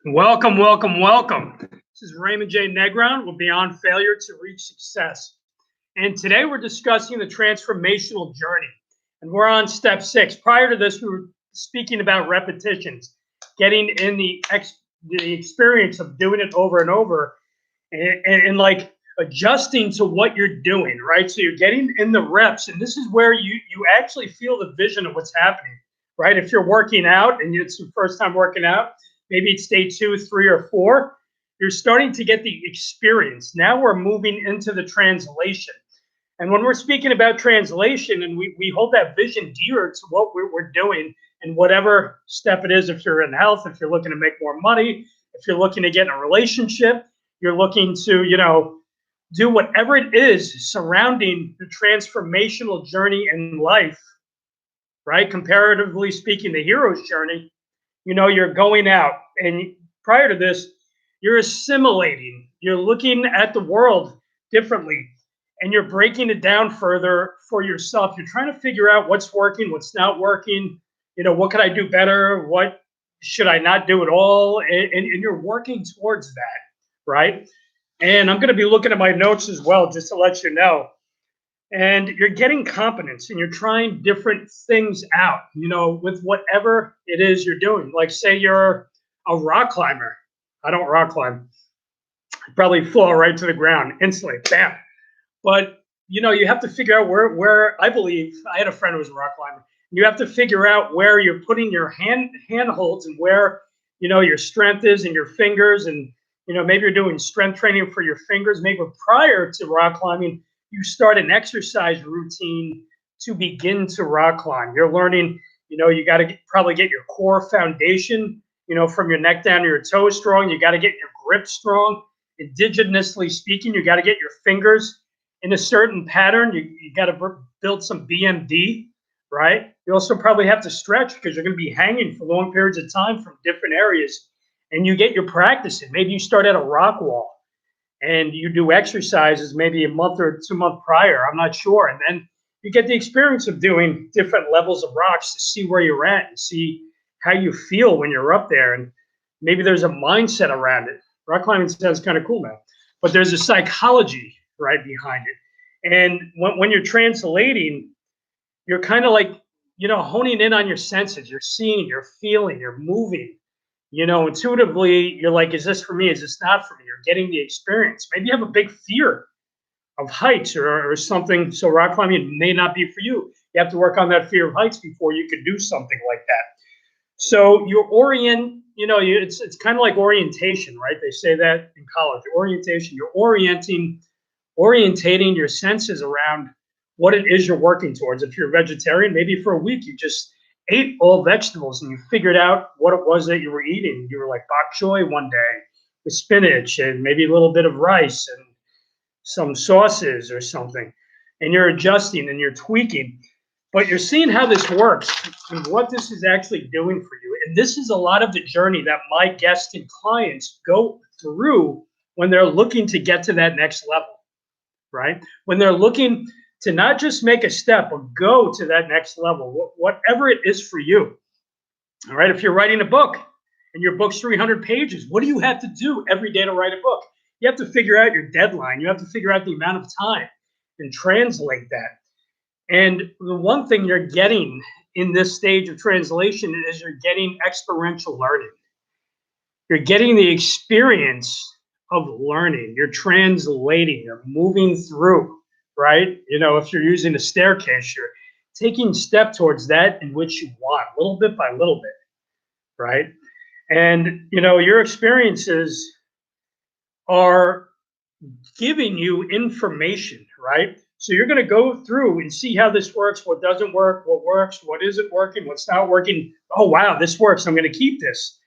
Welcome, welcome, welcome. This is Raymond J. Negron with Beyond Failure to Reach Success. And today we're discussing the transformational journey. And we're on step 6. Prior to this, we were speaking about repetitions, getting in the experience of doing it over and over and like adjusting to what you're doing, right? So you're getting in the reps. And this is where you actually feel the vision of what's happening, right? If you're working out and it's your first time working out, maybe it's day 2, 3, or 4, you're starting to get the experience. Now we're moving into the translation. And when we're speaking about translation and we hold that vision dear to what we're doing and whatever step it is, if you're in health, if you're looking to make more money, if you're looking to get in a relationship, you're looking to, do whatever it is surrounding the transformational journey in life, right? Comparatively speaking, the hero's journey, you're going out and prior to this, you're assimilating, you're looking at the world differently and you're breaking it down further for yourself. You're trying to figure out what's working, what's not working, what could I do better? What should I not do at all? And you're working towards that, right? And I'm going to be looking at my notes as well, just to let you know. And you're getting competence and you're trying different things out, with whatever it is you're doing. Like, say you're a rock climber. I don't rock climb. I'd probably fall right to the ground instantly, bam. But, you have to figure out where I believe I had a friend who was a rock climber. You have to figure out where you're putting your handholds and where, your strength is in your fingers. And, maybe you're doing strength training for your fingers. Maybe prior to rock climbing, you start an exercise routine to begin to rock climb. You're learning, you got to probably get your core foundation, from your neck down to your toes strong. You got to get your grip strong. Indigenously speaking, you got to get your fingers in a certain pattern. You got to build some BMD, right? You also probably have to stretch because you're going to be hanging for long periods of time from different areas. And you get your practice in. Maybe you start at a rock wall and you do exercises maybe a month or 2 months prior. I'm not sure. And then you get the experience of doing different levels of rocks to see where you're at and see how you feel when you're up there. And maybe there's a mindset around it. Rock climbing sounds kind of cool now, but there's a psychology right behind it. And when you're translating, you're kind of like, honing in on your senses. You're seeing, you're feeling, you're moving. Intuitively, you're like, is this for me? Is this not for me? You're getting the experience. Maybe you have a big fear of heights or something. So rock climbing may not be for you. You have to work on that fear of heights before you could do something like that. So you orient, it's kind of like orientation, right? They say that in college. Orientation, you're orientating your senses around what it is you're working towards. If you're a vegetarian, maybe for a week you just ate all vegetables and you figured out what it was that you were eating. You were like bok choy one day with spinach and maybe a little bit of rice and some sauces or something. And you're adjusting and you're tweaking, but you're seeing how this works and what this is actually doing for you. And this is a lot of the journey that my guests and clients go through when they're looking to get to that next level, right? When they're looking to not just make a step, but go to that next level, whatever it is for you. All right. If you're writing a book and your book's 300 pages, what do you have to do every day to write a book? You have to figure out your deadline. You have to figure out the amount of time and translate that. And the one thing you're getting in this stage of translation is you're getting experiential learning. You're getting the experience of learning. You're translating. You're moving through. Right? If you're using a staircase, you're taking step towards that in which you want, little bit by little bit, right? And, your experiences are giving you information, right? So you're going to go through and see how this works, what doesn't work, what works, what isn't working, what's not working. Oh, wow, this works. I'm going to keep this.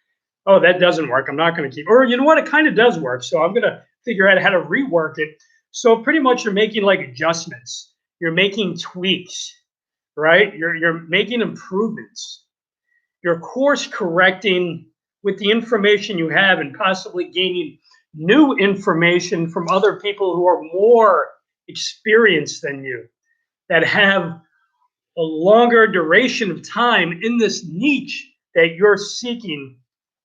Oh, that doesn't work. I'm not going to keep. Or you know what? It kind of does work. So I'm going to figure out how to rework it. So pretty much you're making like adjustments. You're making tweaks, right? You're making improvements. You're course correcting with the information you have and possibly gaining new information from other people who are more experienced than you, that have a longer duration of time in this niche that you're seeking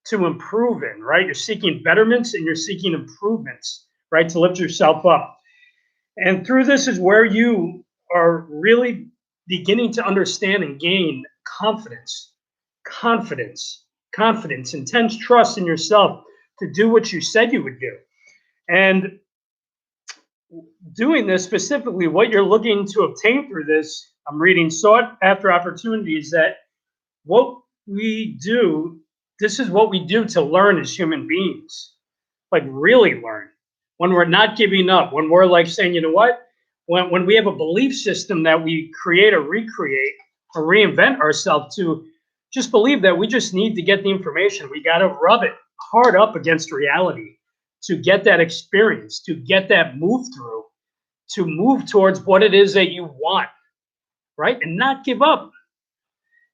to improve in, right? You're seeking betterments and you're seeking improvements, right? To lift yourself up. And through this is where you are really beginning to understand and gain confidence, confidence, confidence, intense trust in yourself to do what you said you would do. And doing this specifically, what you're looking to obtain through this, I'm reading sought after opportunities that what we do, this is what we do to learn as human beings, like really learn. When we're not giving up, when we're like saying, you know what, when we have a belief system that we create or recreate or reinvent ourselves to just believe that we just need to get the information. We got to rub it hard up against reality to get that experience, to get that move through, to move towards what it is that you want, right? And not give up.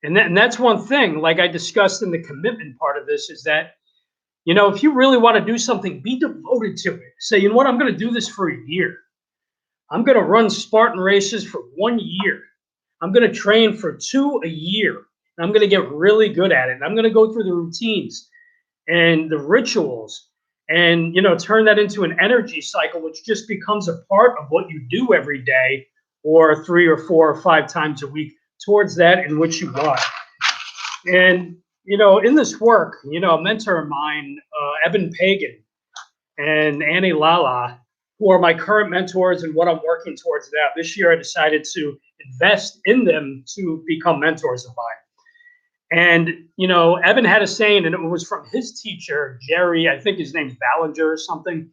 And that's one thing, like I discussed in the commitment part of this, is that, you know, if you really want to do something, be devoted to it. Say, you know what, I'm going to do this for a year. I'm going to run Spartan races for 1 year. I'm going to train for 2 a year. And I'm going to get really good at it. And I'm going to go through the routines and the rituals and, you know, turn that into an energy cycle, which just becomes a part of what you do every day or 3 or 4 or 5 times a week towards that in which you want. And, you know, in this work, you know, a mentor of mine, Evan Pagan and Annie Lala, who are my current mentors and what I'm working towards now. This year I decided to invest in them to become mentors of mine. And, you know, Evan had a saying, and it was from his teacher, Jerry, I think his name's Ballinger or something,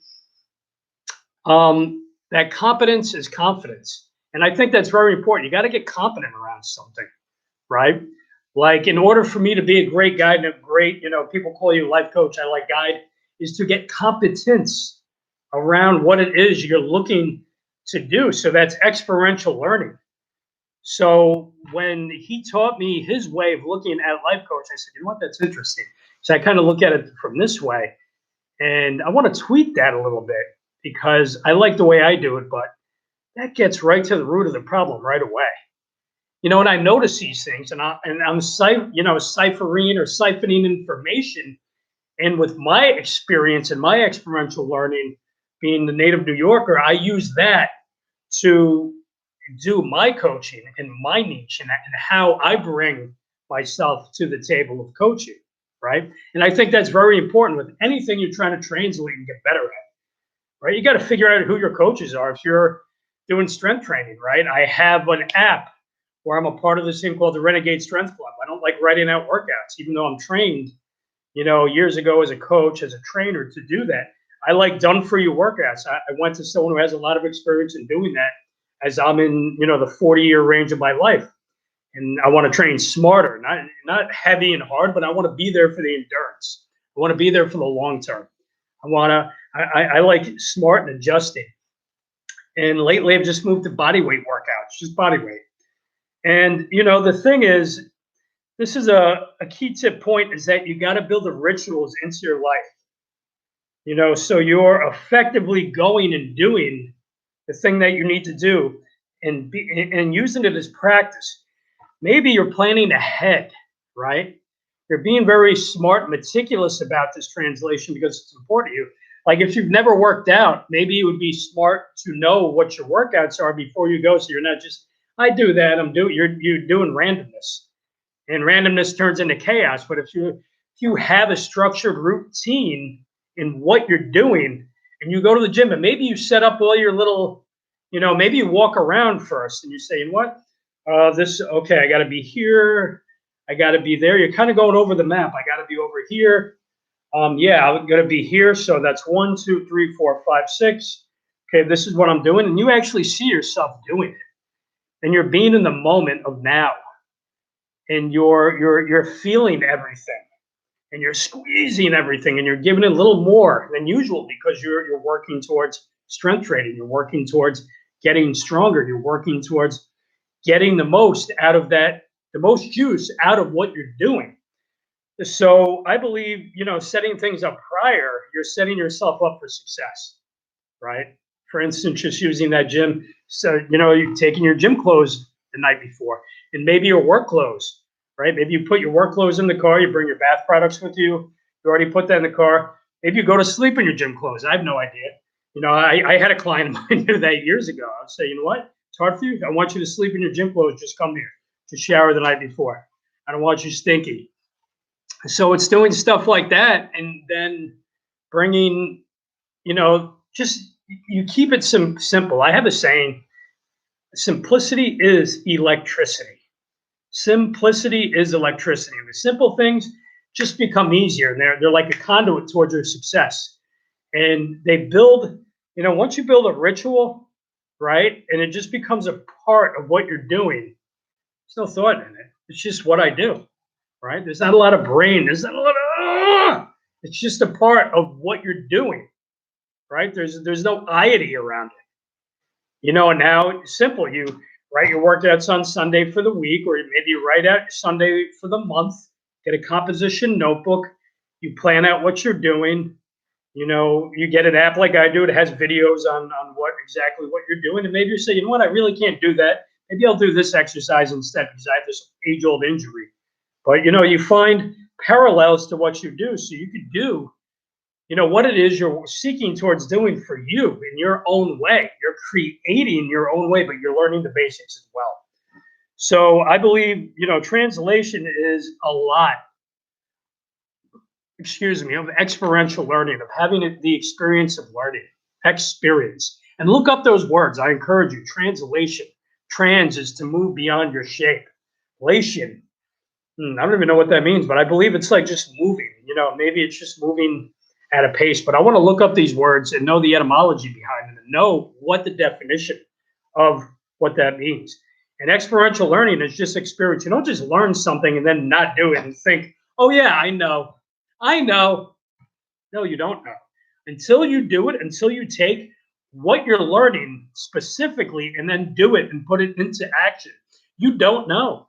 that competence is confidence. And I think that's very important. You got to get confident around something, right? Like, in order for me to be a great guide and a great, you know, people call you life coach, I like guide, is to get competence around what it is you're looking to do. So that's experiential learning. So when he taught me his way of looking at life coach, I said, you know what, that's interesting. So I kind of look at it from this way. And I want to tweak that a little bit because I like the way I do it, but that gets right to the root of the problem right away. You know, and I notice these things, and I'm ciphering or siphoning information. And with my experience and my experiential learning, being the native New Yorker, I use that to do my coaching and my niche and how I bring myself to the table of coaching, right? And I think that's very important with anything you're trying to translate and get better at, right? You got to figure out who your coaches are. If you're doing strength training, right? I have an app where I'm a part of this thing called the Renegade Strength Club. I don't like writing out workouts, even though I'm trained, you know, years ago as a coach, as a trainer to do that. I like done for you workouts. I went to someone who has a lot of experience in doing that as I'm in, you know, the 40-year range of my life. And I want to train smarter, not heavy and hard, but I want to be there for the endurance. I want to be there for the long term. I like smart and adjusting. And lately I've just moved to body weight workouts, just body weight. And, you know, the thing is, this is a key tip point, is that you got to build the rituals into your life. You know, so you're effectively going and doing the thing that you need to do and using it as practice. Maybe you're planning ahead, right? You're being very smart and meticulous about this translation because it's important to you. Like, if you've never worked out, maybe it would be smart to know what your workouts are before you go, so you're not just, I do that, you're doing randomness. And randomness turns into chaos. But if you have a structured routine in what you're doing, and you go to the gym, and maybe you set up all your little, you know, maybe you walk around first and you say, you know what, okay, I got to be here, I got to be there. You're kind of going over the map. I got to be over here. Yeah, I'm going to be here. So that's 1, 2, 3, 4, 5, 6. Okay, this is what I'm doing. And you actually see yourself doing it. And you're being in the moment of now. And you're feeling everything. And you're squeezing everything. And you're giving it a little more than usual because you're working towards strength training. You're working towards getting stronger. You're working towards getting the most out of that, the most juice out of what you're doing. So I believe, you know, setting things up prior, you're setting yourself up for success, right? For instance, just using that gym. So, you know, you're taking your gym clothes the night before, and maybe your work clothes, right? Maybe you put your work clothes in the car, you bring your bath products with you, You already put that in the car. Maybe you go to sleep in your gym clothes. I have no idea. I had a client of mine do that years ago. I would say, you know what? It's hard for you. I want you to sleep in your gym clothes. Just come here. Just shower the night before. I don't want you stinky. So it's doing stuff like that, and then bringing, just you keep it simple. I have a saying: simplicity is electricity. Simplicity is electricity. And the simple things just become easier, and they're like a conduit towards your success. And they build, once you build a ritual, right, and it just becomes a part of what you're doing. There's no thought in it. It's just what I do, right? There's not a lot of brain. There's not a lot of. It's just a part of what you're doing, right? There's no iety around it. And now it's simple. You write your workouts on Sunday for the week, or maybe you write out Sunday for the month. Get a composition notebook. You plan out what you're doing. You get an app like I do. It has videos on exactly what you're doing. And maybe you say, you know what, I really can't do that. Maybe I'll do this exercise instead because I have this age-old injury. But, you find parallels to what you do. So you could do, what it is you're seeking towards doing for you in your own way. You're creating your own way, but you're learning the basics as well. So I believe, translation is a lot, of experiential learning, of having the experience of learning, experience. And look up those words. I encourage you. Translation. Trans is to move beyond your shape. Lation. I don't even know what that means, but I believe it's like just moving. Maybe it's just moving at a pace. But I want to look up these words and know the etymology behind them and know what the definition of what that means. And experiential learning is just experience. You don't just learn something and then not do it and think, oh, yeah, I know. No, you don't know. Until you do it, until you take what you're learning specifically and then do it and put it into action, you don't know.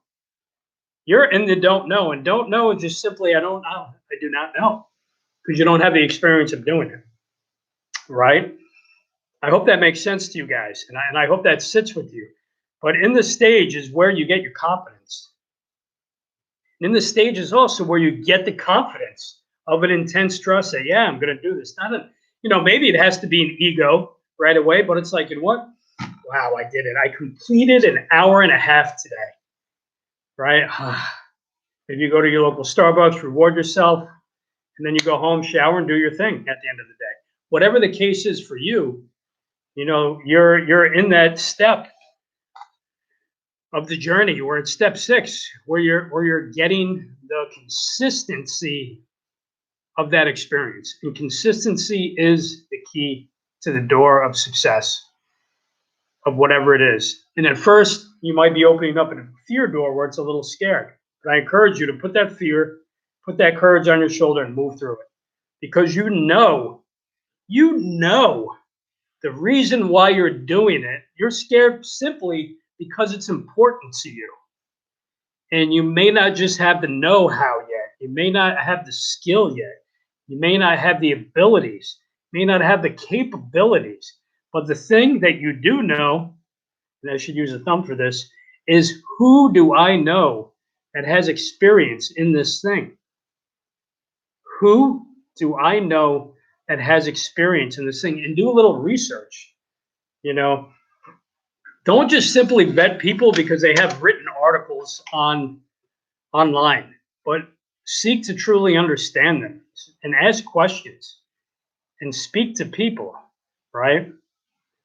You're in the don't know. And don't know is just simply, I don't know. I do not know. Because you don't have the experience of doing it. Right? I hope that makes sense to you guys. And I hope that sits with you. But in the stage is where you get your confidence. In the stage is also where you get the confidence of an intense trust. Say, yeah, I'm going to do this. Maybe it has to be an ego right away, but it's like, you know what? Wow, I did it. I completed an hour and a half today. Right? Maybe you go to your local Starbucks, reward yourself, and then you go home, shower, and do your thing at the end of the day. Whatever the case is for you, you're in that step of the journey. We're at step 6, where you're getting the consistency of that experience. And consistency is the key to the door of success of whatever it is. And at first, you might be opening up a fear door where it's a little scared. But I encourage you to put that fear, put that courage on your shoulder and move through it. Because you know the reason why you're doing it. You're scared simply because it's important to you. And you may not just have the know-how yet. You may not have the skill yet. You may not have the abilities. You may not have the capabilities. But the thing that you do know, and I should use a thumb for this, is who do I know that has experience in this thing? Who do I know that has experience in this thing? And do a little research. Don't just simply vet people because they have written articles online, but seek to truly understand them and ask questions and speak to people, right?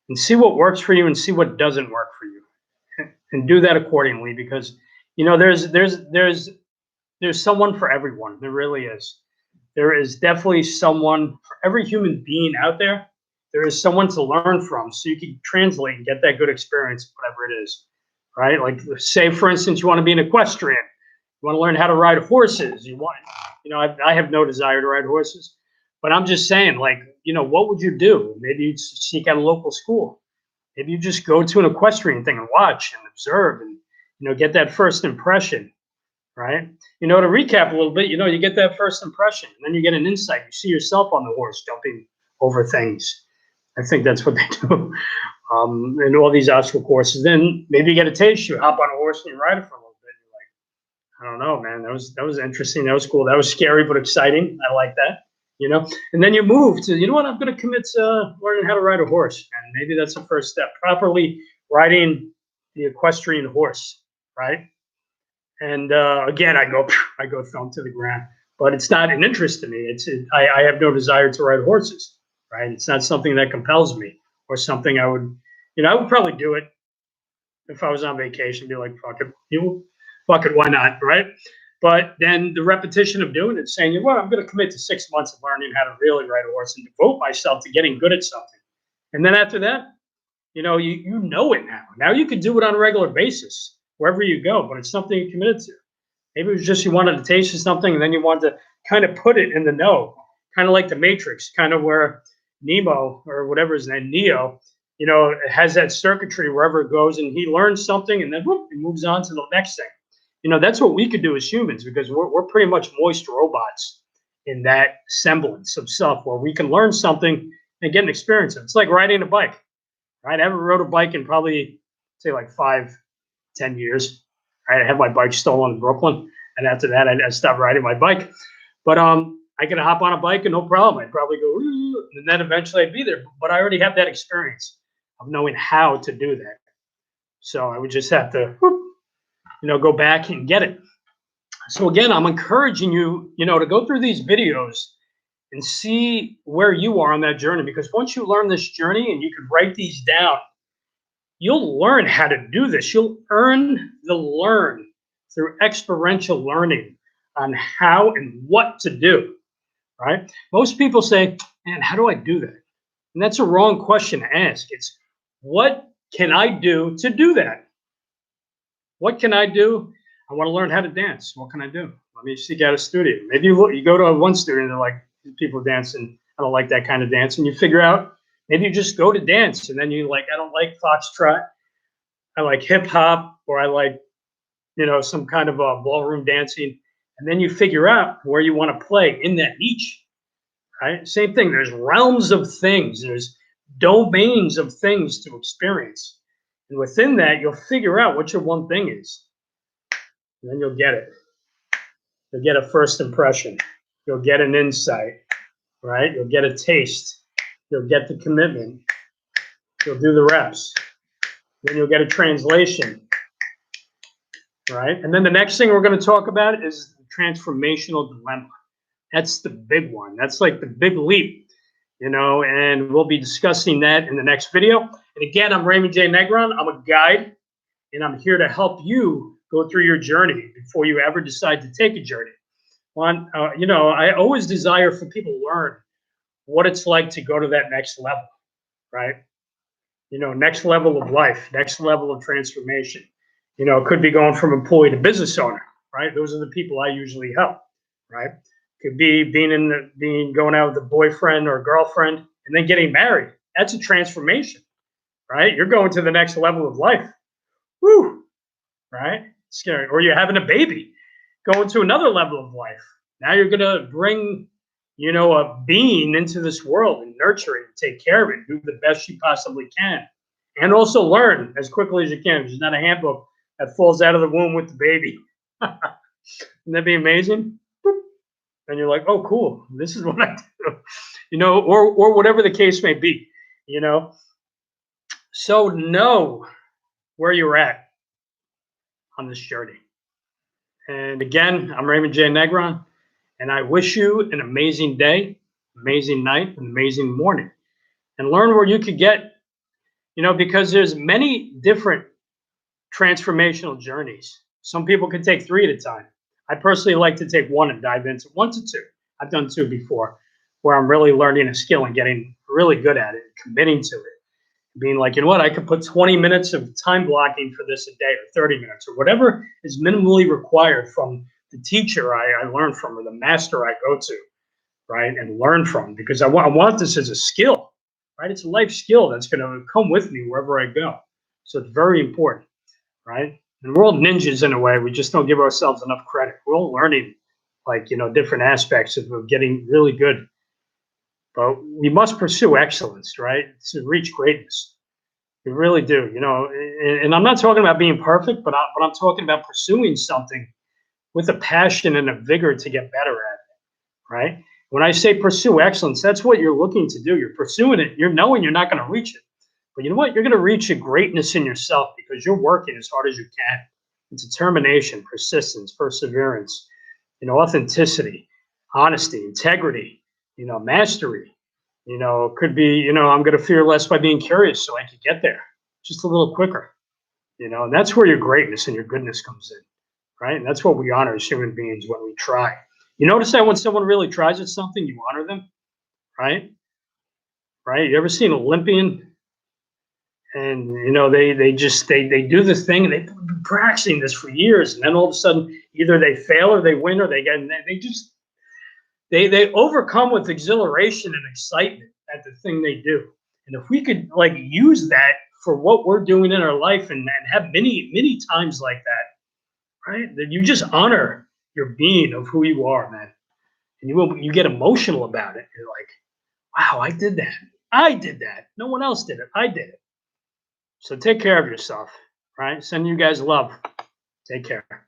And see what works for you and see what doesn't work for you, and do that accordingly. Because there's someone for everyone. There really is. There is definitely someone for every human being out there. There is someone to learn from, so you can translate and get that good experience, whatever it is, right? Like, say, for instance, you want to be an equestrian. You want to learn how to ride horses. I have no desire to ride horses, but I'm just saying, like, what would you do? Maybe you'd seek out a local school. Maybe you just go to an equestrian thing and watch and observe and, get that first impression, right? To recap a little bit, you get that first impression, and then you get an insight. You see yourself on the horse jumping over things. I think that's what they do in all these obstacle courses. Then maybe you get a taste. You hop on a horse and you ride it for a little bit. You're like, I don't know, man. That was interesting. That was cool. That was scary but exciting. I like that. You know, and then you move to, you know what, I'm going to commit to learning how to ride a horse, and maybe that's the first step. Properly riding the equestrian horse, right? And again, I go thrown to the ground, but it's not an interest to me. I have no desire to ride horses, right? It's not something that compels me or something I would, you know, I would probably do it if I was on vacation, be like, fuck it, fuck it, why not, right? But then the repetition of doing it, saying, well, I'm going to commit to 6 months of learning how to really ride a horse and devote myself to getting good at something. And then after that, you know, you know it now. Now you can do it on a regular basis wherever you go, but it's something you committed to. Maybe it was just you wanted to taste of something and then you wanted to kind of put it in the know, kind of like the Matrix, kind of where Nemo or whatever his name, Neo, you know, it has that circuitry wherever it goes and he learns something and then whoop, he moves on to the next thing. You know, that's what we could do as humans because we're pretty much moist robots in that semblance of self where we can learn something and get an experience. It's like riding a bike, right? I haven't rode a bike in probably, say, like 5-10 years. Right? I had my bike stolen in Brooklyn. And after that, I stopped riding my bike. But I could hop on a bike and no problem. I'd probably go, and then eventually I'd be there. But I already have that experience of knowing how to do that. So I would just have to, you know, go back and get it. So again, I'm encouraging you, you know, to go through these videos and see where you are on that journey. Because once you learn this journey and you can write these down, you'll learn how to do this. You'll earn the learn through experiential learning on how and what to do, right? Most people say, man, how do I do that? And that's a wrong question to ask. It's what can I do to do that? What can I do? I want to learn how to dance. What can I do? Let me seek out a studio. Maybe you go to one studio and they're like, people dancing. I don't like that kind of dance. And you figure out, maybe you just go to dance and then you like, I don't like foxtrot. I like hip hop, or I like, you know, some kind of ballroom dancing. And then you figure out where you want to play in that niche, right? Same thing. There's realms of things. There's domains of things to experience. And within that, you'll figure out what your one thing is. And then you'll get it. You'll get a first impression. You'll get an insight, right? You'll get a taste. You'll get the commitment. You'll do the reps. Then you'll get a translation, right? And then the next thing we're going to talk about is the transformational dilemma. That's the big one. That's like the big leap, you know, and we'll be discussing that in the next video. And again, I'm Raymond J. Negron. I'm a guide, and I'm here to help you go through your journey before you ever decide to take a journey. You know, I always desire for people to learn what it's like to go to that next level, right? You know, next level of life, next level of transformation. You know, it could be going from employee to business owner, right? Those are the people I usually help, right? Could be going out with a boyfriend or a girlfriend and then getting married. That's a transformation, right? You're going to the next level of life. Woo, right? Scary. Or you're having a baby, going to another level of life. Now you're going to bring, you know, a being into this world and nurture it, take care of it, do the best you possibly can. And also learn as quickly as you can. There's not a handbook that falls out of the womb with the baby. Wouldn't that be amazing? Boop. And you're like, oh, cool. This is what I do. You know, or whatever the case may be, you know. So know where you're at on this journey. And again, I'm Raymond J. Negron. And I wish you an amazing day, amazing night, and amazing morning. And learn where you could get, you know, because there's many different transformational journeys. Some people can take 3 at a time. I personally like to take 1 and dive into 1 to 2. I've done 2 before, where I'm really learning a skill and getting really good at it, committing to it. Being like, you know what, I could put 20 minutes of time blocking for this a day, or 30 minutes, or whatever is minimally required from the teacher I learn from, or the master I go to, right, and learn from, because I want this as a skill, right? It's a life skill that's going to come with me wherever I go. So it's very important, right? And we're all ninjas in a way. We just don't give ourselves enough credit. We're all learning, like, you know, different aspects of getting really good. But we must pursue excellence, right, to reach greatness. We really do, you know. And I'm not talking about being perfect, but I'm talking about pursuing something with a passion and a vigor to get better at it, right? When I say pursue excellence, that's what you're looking to do. You're pursuing it. You're knowing you're not going to reach it. But you know what? You're going to reach a greatness in yourself because you're working as hard as you can. It's determination, persistence, perseverance, authenticity, honesty, integrity, mastery. It could be, I'm going to fear less by being curious so I can get there just a little quicker, and that's where your greatness and your goodness comes in, right? And that's what we honor as human beings when we try. You notice that when someone really tries at something, you honor them, right? Right? You ever seen an Olympian? And they do this thing and they've been practicing this for years, and then all of a sudden either they fail or they win or they overcome with exhilaration and excitement at the thing they do. And if we could use that for what we're doing in our life and have many times like that, right? That you just honor your being of who you are, man. And you get emotional about it. You're like, wow, I did that. I did that. No one else did it. I did it. So take care of yourself, right? Send you guys love. Take care.